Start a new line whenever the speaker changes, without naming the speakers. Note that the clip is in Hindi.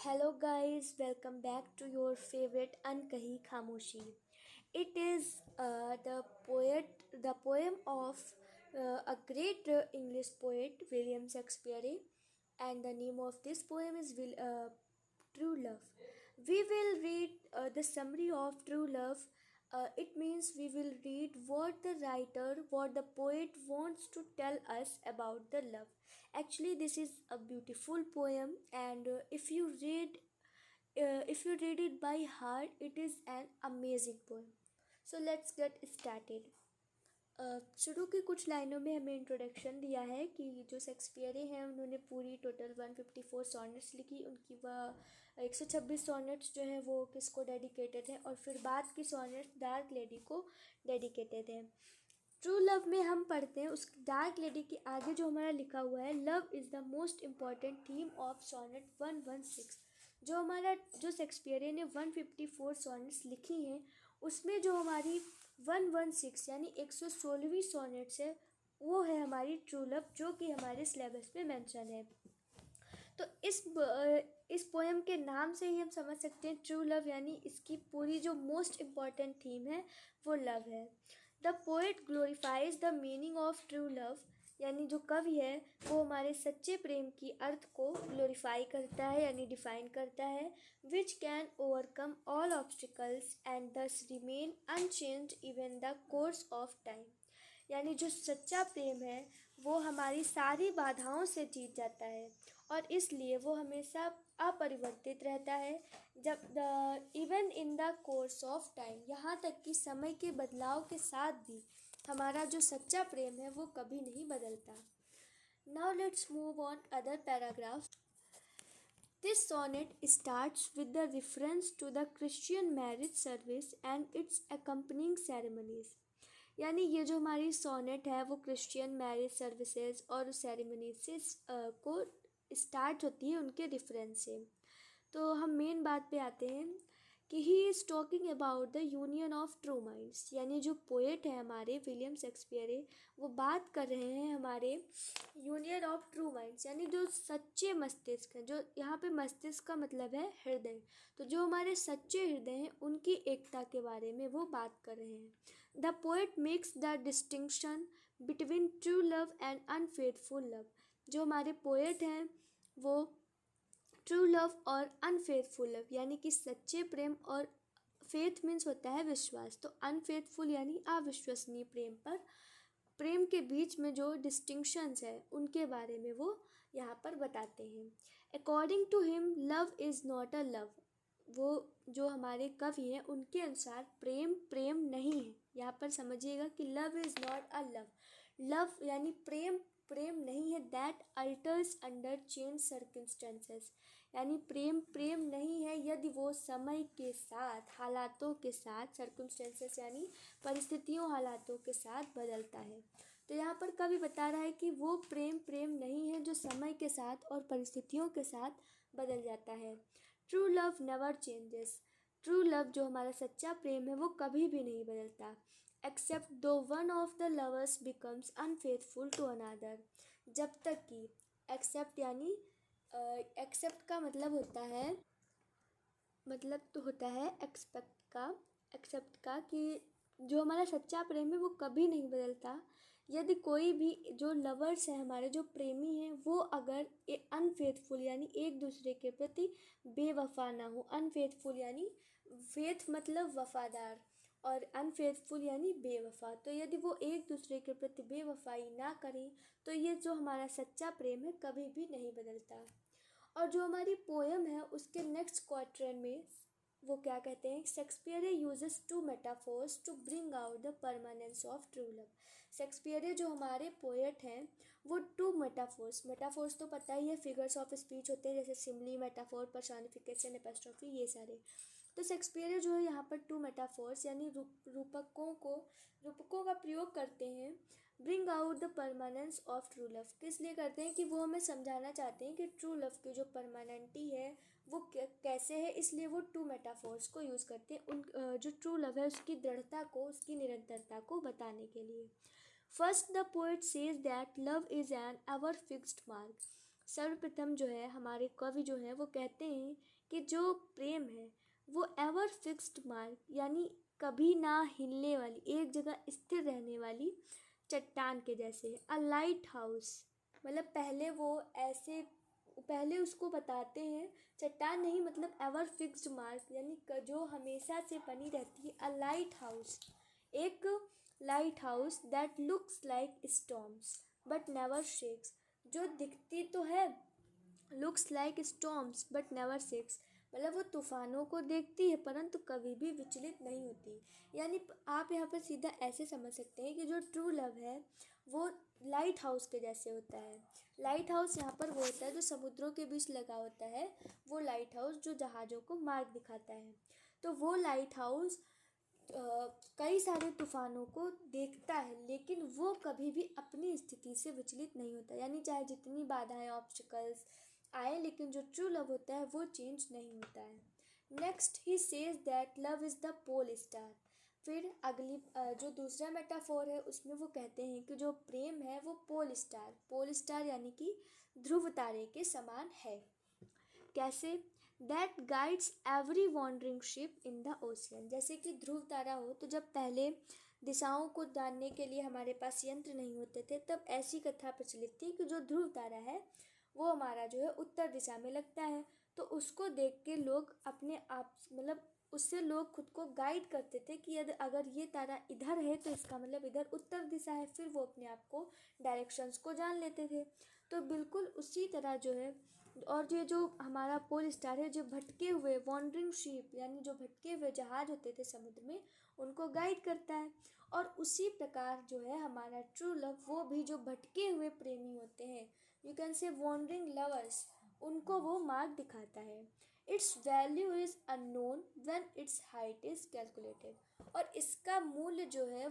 Hello guys, welcome back to your favorite Ankahi Khamoshi. It is the poem of a great English poet William Shakespeare, and the name of this poem is True Love. We will read the summary of True Love. It means we will read what the poet wants to tell us about the love. Actually, this is a beautiful poem, and if you read it by heart, it is an amazing poem. So let's get started. शुरू की कुछ लाइनों में हमें इंट्रोडक्शन दिया है कि जो शेक्सपियर हैं उन्होंने पूरी टोटल 154 सॉनेट्स लिखी। उनकी वह 126 सॉनेट्स जो हैं वो किसको डेडिकेटेड हैं, और फिर बाद की सॉनेट्स डार्क लेडी को डेडिकेटेड हैं। ट्रू लव में हम पढ़ते हैं उस डार्क लेडी के आगे जो हमारा लिखा हुआ है, love is the most important theme of sonnet 116। जो शेक्सपियर ने 154 सॉनेट्स लिखी हैं, उसमें जो हमारी 116 यानी 116वीं सॉनेट्स है, वो है हमारी ट्रू लव, जो कि हमारे सिलेबस में मेंशन है। तो इस पोएम के नाम से ही हम समझ सकते हैं ट्रू लव यानी इसकी पूरी जो मोस्ट इम्पॉर्टेंट थीम है वो लव है। The poet glorifies the meaning of true love, यानी जो कवि है वो हमारे सच्चे प्रेम की अर्थ को ग्लोरीफाई करता है यानी डिफाइन करता है। Which can overcome all obstacles and thus remain unchanged even the course of time, यानी जो सच्चा प्रेम है वो हमारी सारी बाधाओं से जीत जाता है और इसलिए वो हमेशा अपरिवर्तित रहता है। जब the even in the course of time, यहाँ तक कि समय के बदलाव के साथ भी हमारा जो सच्चा प्रेम है वो कभी नहीं बदलता। Now let's move on other paragraph. This sonnet starts with the reference to the Christian marriage service and its accompanying ceremonies। यानी ये जो हमारी सोनेट है वो क्रिश्चियन मैरिज सर्विसेज और सेरेमनी से को स्टार्ट होती है, उनके रेफरेंस से। तो हम मेन बात पे आते हैं कि he is talking about the union of true minds, यानी जो पोएट है हमारे विलियम शेक्सपियर वो बात कर रहे हैं हमारे यूनियन ऑफ ट्रू माइंड्स, यानी जो सच्चे मस्तिष्क हैं। जो यहाँ पे मस्तिष्क का मतलब है हृदय, तो जो हमारे सच्चे हृदय हैं उनकी एकता के बारे में वो बात कर रहे हैं। The poet makes the distinction between true love and unfaithful love. जो हमारे पोएट हैं वो ट्रू लव और अनफेथफुल लव यानी कि सच्चे प्रेम, और फेथ मीन्स होता है विश्वास, तो अनफेथफुल यानी अविश्वसनीय प्रेम के बीच में जो डिस्टिंक्शंस है उनके बारे में वो यहाँ पर बताते हैं। According to him love is not a love, वो जो हमारे कवि हैं उनके अनुसार प्रेम नहीं है। यहाँ पर समझिएगा कि love is not a love यानी प्रेम नहीं है। That altars under change circumstances, यानी प्रेम नहीं है यदि वो समय के साथ, हालातों के साथ, सर्कमस्टेंसेस यानी परिस्थितियों, हालातों के साथ बदलता है। तो यहाँ पर कवि बता रहा है कि वो प्रेम नहीं है जो समय के साथ और परिस्थितियों के साथ बदल जाता है। True love never changes, true love जो हमारा सच्चा प्रेम है वो कभी भी नहीं बदलता। Except though one of the lovers becomes unfaithful to another, जब तक कि एक्सेप्ट यानी एक्सेप्ट का मतलब होता है, एक्सेप्ट का कि जो हमारा सच्चा प्रेम है वो कभी नहीं बदलता यदि कोई भी जो लवर्स हैं, हमारे जो प्रेमी हैं, वो अगर अनफेथफुल यानी एक दूसरे के प्रति बेवफा ना हो। अनफेथफुल यानी फेथ मतलब वफादार और अनफेथफुल यानी बेवफा, तो यदि वो एक दूसरे के प्रति बेवफाई ना करें तो ये जो हमारा सच्चा प्रेम है कभी भी नहीं बदलता। और जो हमारी पोएम है उसके नेक्स्ट क्वार्टर में वो क्या कहते हैं, Shakespeare uses two metaphors to bring out the permanence of true love. Shakespeare जो हमारे पोएट हैं वो टू मेटाफोर्स तो पता ही है, फिगर्स ऑफ स्पीच होते हैं जैसे सिमली, मेटाफोर, पर्सोनिफिकेशन, एपोस्ट्रोफी, ये सारे। तो शेक्सपियर जो है यहाँ पर टू मेटाफोर्स यानी रूपकों का प्रयोग करते हैं। Bring out the permanence of true love किस लिए करते हैं कि वो हमें समझाना चाहते हैं कि ट्रू लव की जो परमानेंटी है वो कैसे है, इसलिए वो टू मेटाफोर्स को यूज़ करते हैं उन जो ट्रू लव है उसकी दृढ़ता को, उसकी निरंतरता को बताने के लिए। First the poet says that love is an ever fixed mark. सर्वप्रथम जो है हमारे कवि जो है वो कहते हैं कि जो प्रेम है वो एवर फिक्स्ड मार्क यानी कभी ना हिलने वाली, एक जगह स्थिर रहने वाली चट्टान के जैसे है। अ लाइट हाउस मतलब पहले उसको बताते हैं चट्टान नहीं, मतलब एवर फिक्स्ड मार्क यानी जो हमेशा से बनी रहती है। अ लाइट हाउस, एक light house that looks like storms but never shakes, जो दिखती तो है looks like storms but never shakes, मतलब वो तूफानों को देखती है परंतु कभी भी विचलित नहीं होती। यानी आप यहाँ पर सीधा ऐसे समझ सकते हैं कि जो ट्रू लव है वो लाइट हाउस के जैसे होता है। लाइट हाउस यहाँ पर वो होता है जो समुद्रों के बीच लगा होता है, वो लाइट हाउस जो जहाज़ों को मार्ग दिखाता है। तो वो लाइट हाउस कई सारे तूफानों को देखता है लेकिन वो कभी भी अपनी स्थिति से विचलित नहीं होता, यानी चाहे जितनी बाधाएं ऑब्स्टिकल्स आए लेकिन जो ट्रू लव होता है वो चेंज नहीं होता है। Next he says that love is the pole star. फिर अगली जो दूसरा मेटाफोर है उसमें वो कहते हैं कि जो प्रेम है वो पोल स्टार यानी कि ध्रुव तारे के समान है। कैसे? That guides every wandering ship in the ocean, जैसे कि ध्रुव तारा हो तो जब पहले दिशाओं को जानने के लिए हमारे पास यंत्र नहीं होते थे तब ऐसी कथा प्रचलित थी कि जो ध्रुव तारा है वो हमारा जो है उत्तर दिशा में लगता है, तो उसको देख के लोग अपने आप मतलब उससे लोग खुद को गाइड करते थे कि यदि अगर ये तारा इधर है तो इसका मतलब इधर उत्तर दिशा है, फिर वो अपने आप को डायरेक्शंस को जान लेते थे। तो बिल्कुल उसी तरह जो है, और ये जो हमारा पोल स्टार है जो भटके हुए वॉन्डरिंग शिप यानी जो भटके हुए जहाज होते थे समुद्र में उनको गाइड करता है। और उसी प्रकार जो है हमारा ट्रू लव वो भी जो भटके हुए प्रेमी होते हैं, you can say wandering lovers, उनको वो मार्ग दिखाता है। Its value is unknown when its height is calculated, और इसका मूल्य जो है